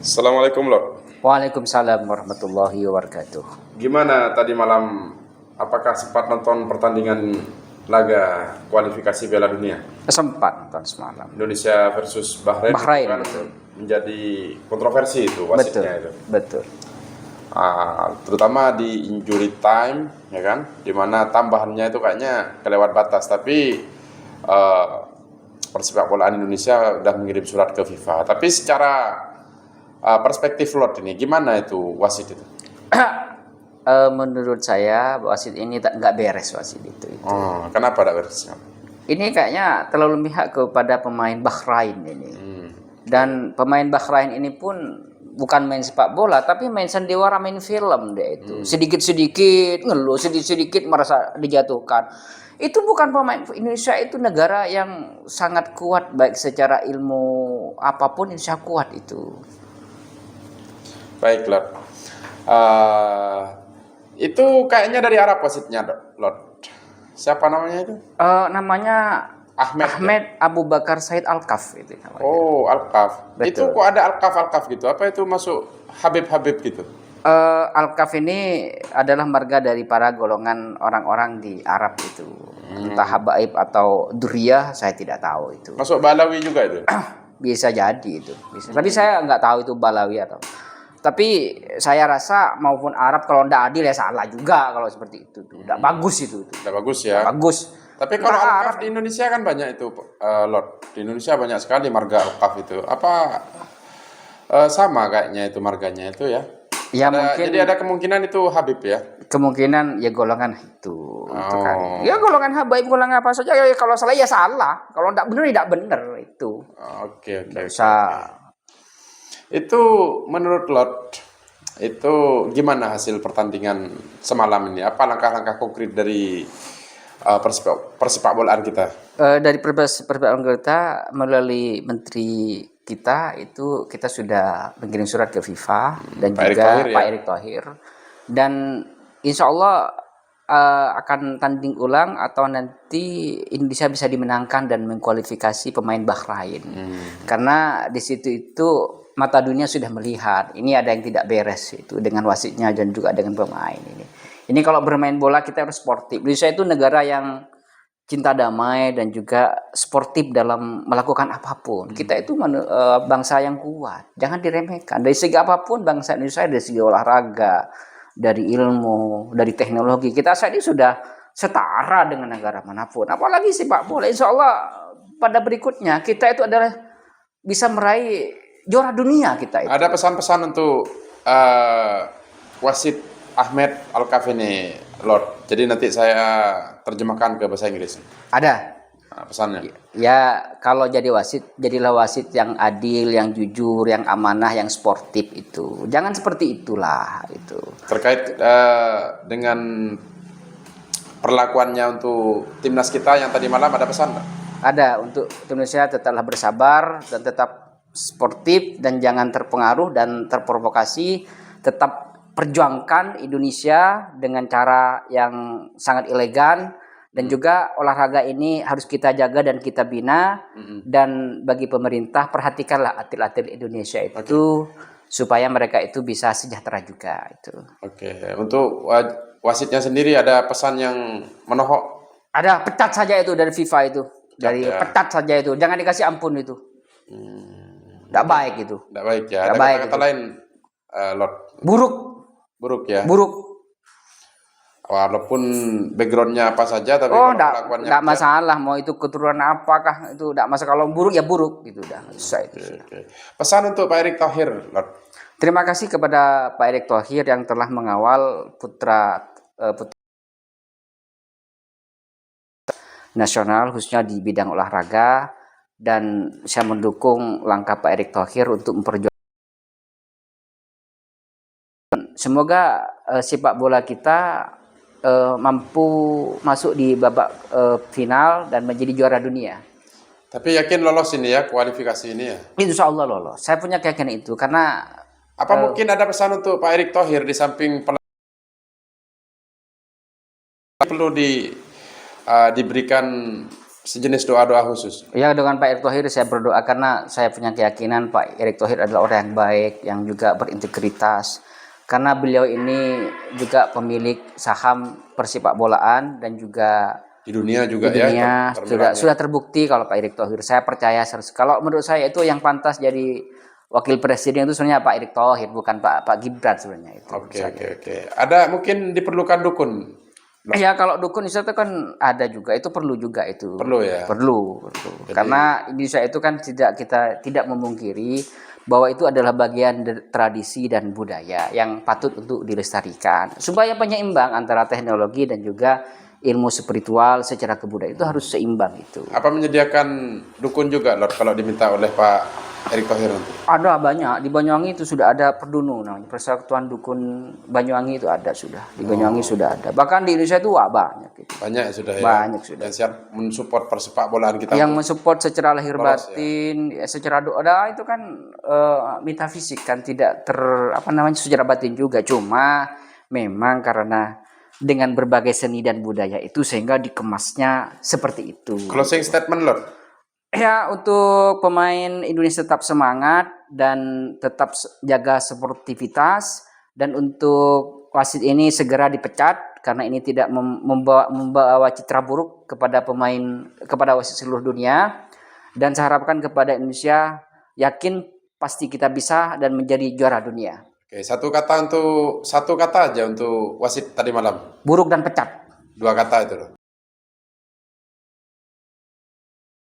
Assalamualaikum Lord. Waalaikumsalam warahmatullahi wabarakatuh. Gimana tadi malam? Apakah sempat nonton pertandingan laga kualifikasi Piala Dunia Sempat nonton semalam. Indonesia versus Bahrain? Bahrain, Itu kan betul. menjadi kontroversi itu Betul, wasitnya itu. betul. Terutama di injury time, ya kan? Dimana tambahannya itu kayaknya kelewat batas. Tapi persepak bolaan Indonesia udah mengirim surat ke FIFA. Tapi secara perspektif Lord ini, gimana itu wasit itu? Menurut saya wasit ini nggak beres wasit itu. Oh, kenapa tidak beres? Ini kayaknya terlalu memihak kepada pemain Bahrain ini. Dan pemain Bahrain ini pun bukan main sepak bola, tapi main sandiwara, main film dia itu. Sedikit-sedikit ngeluh, sedikit-sedikit merasa dijatuhkan. Itu bukan pemain Indonesia, itu negara yang sangat kuat baik secara ilmu apapun. Indonesia kuat itu. Baik, Lord. Itu kayaknya dari Arab wasitnya, Lord. Siapa namanya itu? Namanya Ahmed Abu Bakar Said Al-Kaf itu namanya. Oh, Al-Kaf. Itu Betul. kok ada Al-Kaf gitu? Apa itu masuk Habib gitu? Al-Kaf ini adalah marga dari para golongan orang-orang di Arab itu. Entah Habaib atau Duriyah, saya tidak tahu itu. Masuk Balawi juga itu? Bisa jadi itu. Bisa. Tapi saya nggak tahu itu Balawi atau. Tapi saya rasa maupun Arab kalau ndak adil ya salah juga kalau seperti itu. Nggak bagus itu. Udah bagus ya. Bagus. Tapi kalau Nah, Al-Kaf di Indonesia kan banyak itu, Lord. Di Indonesia banyak sekali marga Al-Kaf itu. Apa sama kayaknya itu marganya itu ya? Ya mungkin. Jadi ada kemungkinan itu Habib ya? Kemungkinan ya golongan itu kan. Oh. Ya golongan Habaib, golongan apa saja. Ya, kalau salah ya salah. Kalau tidak benar tidak benar itu. Oke. Bisa. Itu menurut Lord, itu gimana hasil pertandingan semalam ini? Apa langkah-langkah konkret dari persepak bolaan kita? Dari perbedaan kita melalui menteri kita itu kita sudah mengirim surat ke FIFA dan Pak Erick juga Thohir, ya? Pak Erick Thohir, dan insya Allah akan tanding ulang atau nanti Indonesia bisa dimenangkan dan mengkualifikasi pemain Bahrain. Karena di situ itu mata dunia sudah melihat ini ada yang tidak beres itu dengan wasitnya dan juga dengan pemain ini. Ini kalau bermain bola kita harus sportif. Indonesia itu negara yang cinta damai dan juga sportif dalam melakukan apapun. Kita itu bangsa yang kuat, jangan diremehkan. Dari segi apapun bangsa Indonesia, dari segi olahraga, dari ilmu, dari teknologi, kita saat ini sudah setara dengan negara manapun. Apalagi sepak bola, insya Allah pada berikutnya kita itu adalah bisa meraih juara dunia kita itu. Ada pesan-pesan untuk wasit Ahmed Al-Kaf ini, Lord. Jadi nanti saya terjemahkan ke bahasa Inggris. Ada. Pesannya. Ya, kalau jadi wasit, jadilah wasit yang adil, yang jujur, yang amanah, yang sportif itu. Jangan seperti itulah itu. Terkait dengan perlakuannya untuk timnas kita yang tadi malam, ada pesan nggak? Ada, untuk Indonesia tetaplah bersabar dan tetap sportif dan jangan terpengaruh dan terprovokasi. Tetap perjuangkan Indonesia dengan cara yang sangat elegan. Dan juga olahraga ini harus kita jaga dan kita bina. Dan bagi pemerintah, perhatikanlah atlet-atlet Indonesia itu supaya mereka itu bisa sejahtera juga itu. Oke. Untuk wasitnya sendiri ada pesan yang menohok? Ada, pecat saja itu dari FIFA itu. Pecat saja itu. Jangan dikasih ampun itu. Tidak baik itu. Tidak baik ya. Ada kata-kata lain, Lord? Buruk ya. Buruk. Walaupun backgroundnya apa saja, tapi kalau kelakuannya enggak masalah, mau itu keturunan apakah itu enggak masalah. Kalau buruk ya buruk gitu udah. Okay. Pesan untuk Pak Erick Thohir, Lord. Terima kasih kepada Pak Erick Thohir yang telah mengawal putra nasional khususnya di bidang olahraga, dan saya mendukung langkah Pak Erick Thohir untuk memperjuangkan. Semoga sepak bola kita mampu masuk di babak final dan menjadi juara dunia. Tapi yakin lolos ini ya, kualifikasi ini ya? Insya Allah lolos. Saya punya keyakinan itu karena. Apa mungkin ada pesan untuk Pak Erick Thohir di samping perlu diberikan sejenis doa-doa khusus. Ya, dengan Pak Erick Thohir saya berdoa karena saya punya keyakinan Pak Erick Thohir adalah orang yang baik, yang juga berintegritas. Karena beliau ini juga pemilik saham persepak bolaan dan juga Di dunia juga di ya. dunia termilanya. sudah terbukti kalau Pak Erick Thohir. Saya percaya kalau menurut saya itu yang pantas jadi wakil presiden itu sebenarnya Pak Erick Thohir, bukan Pak Gibran sebenarnya itu. Oke. Ada mungkin diperlukan dukun. Ya kalau dukun itu kan ada juga, itu perlu juga itu. Perlu ya? Perlu. Karena Indonesia itu kan kita tidak memungkiri bahwa itu adalah bagian tradisi dan budaya yang patut untuk dilestarikan. Supaya penyeimbang antara teknologi dan juga ilmu spiritual secara kebudayaan itu harus seimbang itu. Apa menyediakan dukun juga Lord kalau diminta oleh Pak Erick Thohir nanti? Ada banyak di Banyuwangi itu sudah ada Perdunu namanya, Persatuan Dukun Banyuwangi itu ada sudah di Banyuwangi sudah ada, bahkan di Indonesia itu banyak gitu. Banyak sudah ya. Banyak sudah. Yang siap mensupport persepak bolaan kita. Yang mensupport secara lahir Lolos, batin, secara doa itu kan metafisik kan tidak secara batin juga, cuma memang karena dengan berbagai seni dan budaya itu sehingga dikemasnya seperti itu. Closing statement Lord. Ya, untuk pemain Indonesia tetap semangat dan tetap jaga sportivitas, dan untuk wasit ini segera dipecat karena ini tidak membawa citra buruk kepada wasit seluruh dunia, dan saya harapkan kepada Indonesia, yakin pasti kita bisa dan menjadi juara dunia. Oke, satu kata aja untuk wasit tadi malam. Buruk dan pecat. 2 kata itu loh.